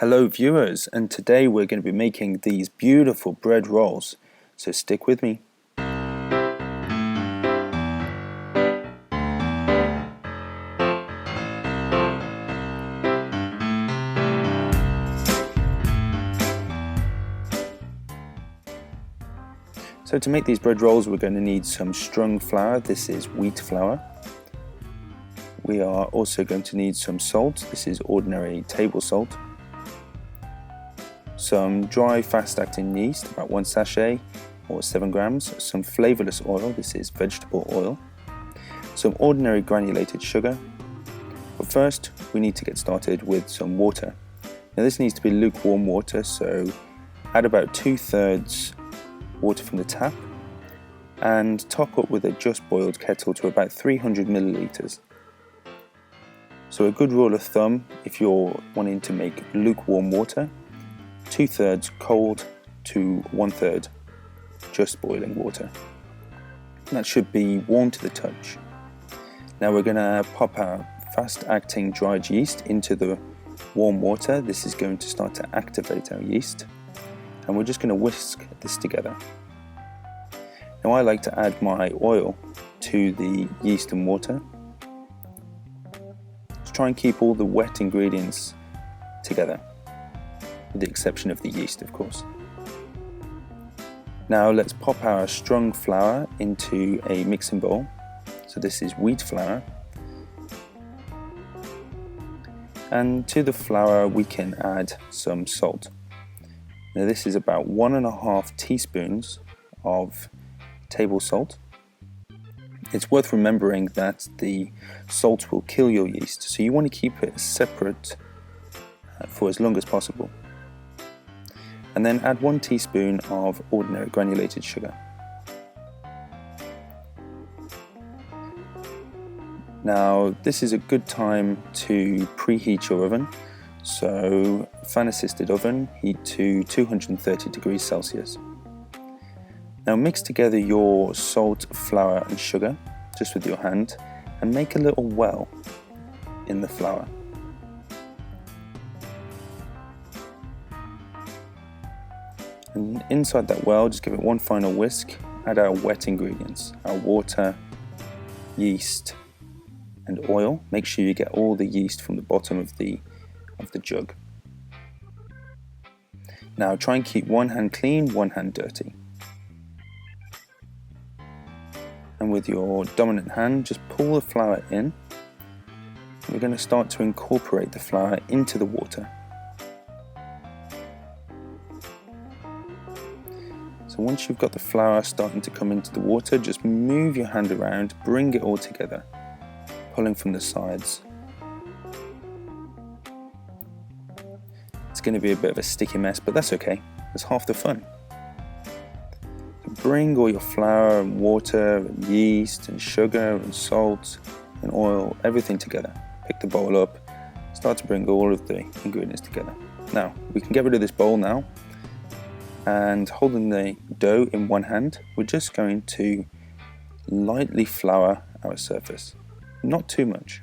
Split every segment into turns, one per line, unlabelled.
Hello viewers, and today we're going to be making these beautiful bread rolls, so stick with me. So to make these bread rolls we're going to need some strung flour. This is wheat flour. We are also going to need some salt. This is ordinary table salt. Some dry fast-acting yeast, about 1 sachet or 7 grams, some flavourless oil, this is vegetable oil, some ordinary granulated sugar. But first we need to get started with some water. Now this needs to be lukewarm water, so add about 2/3 water from the tap and top up with a just boiled kettle to about 300 millilitres. So a good rule of thumb, if you're wanting to make lukewarm water, 2/3 cold to 1/3 just boiling water. That should be warm to the touch. Now we're going to pop our fast-acting dried yeast into the warm water. This is going to start to activate our yeast, and we're just going to whisk this together. Now I like to add my oil to the yeast and water. Just try and keep all the wet ingredients together, with the exception of the yeast, of course. Now let's pop our strung flour into a mixing bowl. So this is wheat flour. And to the flour we can add some salt. Now this is about 1.5 teaspoons of table salt. It's worth remembering that the salt will kill your yeast, so you want to keep it separate for as long as possible. And then add 1 teaspoon of ordinary granulated sugar. Now this is a good time to preheat your oven. So fan assisted oven, heat to 230 degrees Celsius. Now mix together your salt, flour and sugar just with your hand and make a little well in the flour. And inside that well, just give it one final whisk, add our wet ingredients, our water, yeast and oil. Make sure you get all the yeast from the bottom of the jug. Now try and keep one hand clean, one hand dirty. And with your dominant hand, just pull the flour in. We're going to start to incorporate the flour into the water. So once you've got the flour starting to come into the water, just move your hand around, bring it all together, pulling from the sides. It's going to be a bit of a sticky mess, but that's okay. That's half the fun. So bring all your flour and water and yeast and sugar and salt and oil, everything together. Pick the bowl up, start to bring all of the ingredients together. Now, we can get rid of this bowl now. And holding the dough in one hand, we're just going to lightly flour our surface, not too much.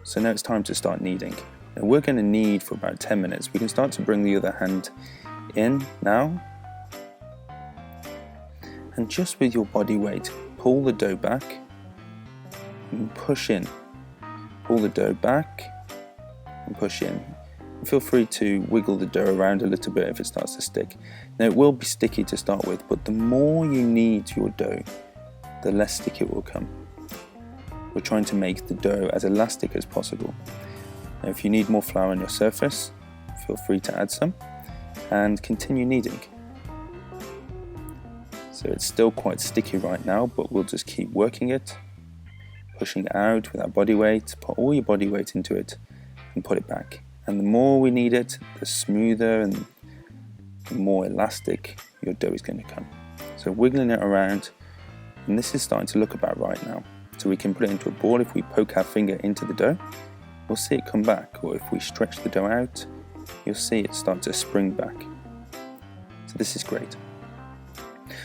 So now it's time to start kneading. And we're going to knead for about 10 minutes. We can start to bring the other hand in now. And just with your body weight, pull the dough back and push in. Pull the dough back and push in. Feel free to wiggle the dough around a little bit if it starts to stick. Now it will be sticky to start with, but the more you knead your dough, the less sticky it will come. We're trying to make the dough as elastic as possible. Now if you need more flour on your surface, feel free to add some and continue kneading. So it's still quite sticky right now, but we'll just keep working it, pushing it out with our body weight. Put all your body weight into it and put it back. And the more we knead it, the smoother and the more elastic your dough is going to come. So wiggling it around, and this is starting to look about right now. So we can put it into a ball. If we poke our finger into the dough, we'll see it come back. Or if we stretch the dough out, you'll see it start to spring back. So this is great.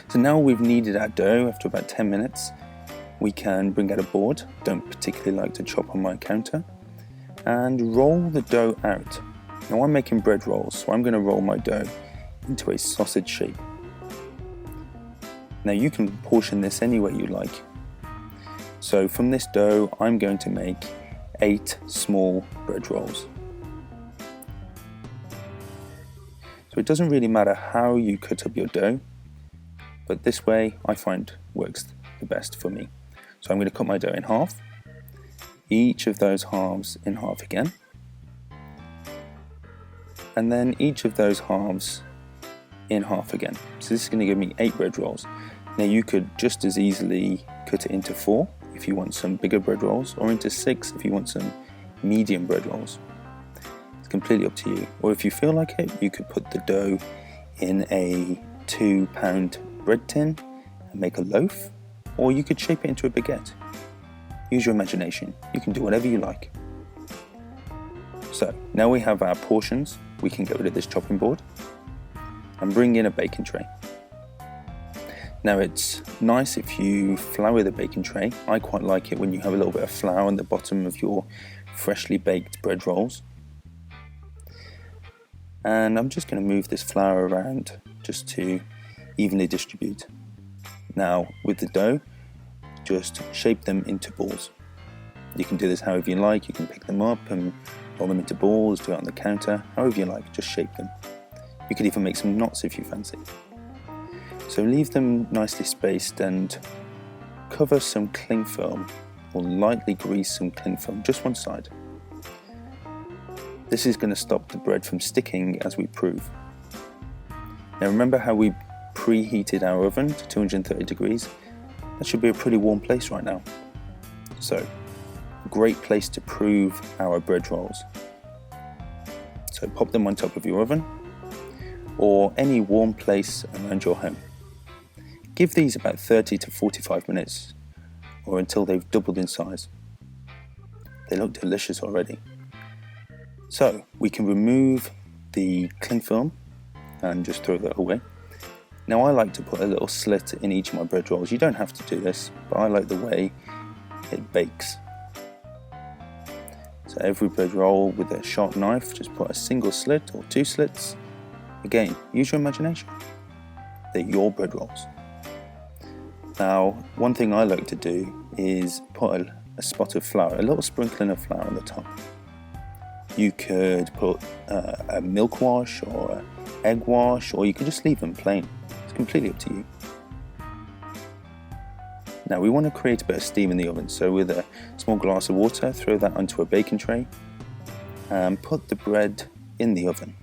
So now we've kneaded our dough after about 10 minutes. we can bring out a board, don't particularly like to chop on my counter, and roll the dough out. Now I'm making bread rolls, so I'm going to roll my dough into a sausage shape. Now you can portion this any way you like. So from this dough I'm going to make 8 small bread rolls. So it doesn't really matter how you cut up your dough, but this way I find works the best for me. So I'm going to cut my dough in half, each of those halves in half again, and then each of those halves in half again. So this is going to give me 8 bread rolls. Now you could just as easily cut it into 4 if you want some bigger bread rolls, or into 6 if you want some medium bread rolls. It's completely up to you. Or if you feel like it, you could put the dough in a 2-pound bread tin and make a loaf, or you could shape it into a baguette. Use your imagination. You can do whatever you like. So now we have our portions, we can get rid of this chopping board and bring in a baking tray. Now it's nice if you flour the baking tray. I quite like it when you have a little bit of flour on the bottom of your freshly baked bread rolls. And I'm just going to move this flour around just to evenly distribute. Now with the dough, just shape them into balls. You can do this however you like. You can pick them up and roll them into balls, do it on the counter, however you like, just shape them. You could even make some knots if you fancy. So leave them nicely spaced and cover some cling film, or lightly grease some cling film, just one side. This is going to stop the bread from sticking as we prove. Now remember how we preheated our oven to 230 degrees? That should be a pretty warm place right now. So, a great place to prove our bread rolls. So pop them on top of your oven, or any warm place around your home. Give these about 30 to 45 minutes, or until they've doubled in size. They look delicious already. So we can remove the cling film and just throw that away. Now I like to put a little slit in each of my bread rolls. You don't have to do this, but I like the way it bakes. So every bread roll with a sharp knife, just put a single slit or 2 slits. Again, use your imagination. They're your bread rolls. Now, one thing I like to do is put a spot of flour, a little sprinkling of flour on the top. You could put a milk wash or an egg wash, or you could just leave them plain. It's completely up to you. Now we want to create a bit of steam in the oven, so with a small glass of water, throw that onto a baking tray and put the bread in the oven.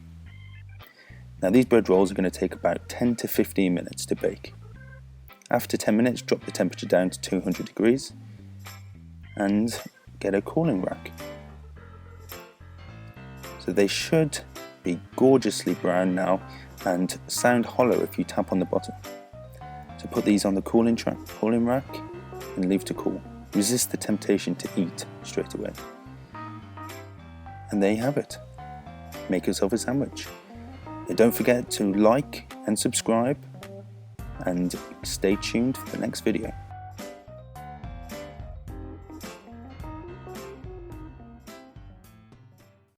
Now these bread rolls are going to take about 10 to 15 minutes to bake. After 10 minutes, drop the temperature down to 200 degrees and get a cooling rack. So they should be gorgeously brown now and sound hollow if you tap on the bottom. So put these on the cooling rack and leave to cool. Resist the temptation to eat straight away. And there you have it. Make yourself a sandwich. And don't forget to like and subscribe, and stay tuned for the next video.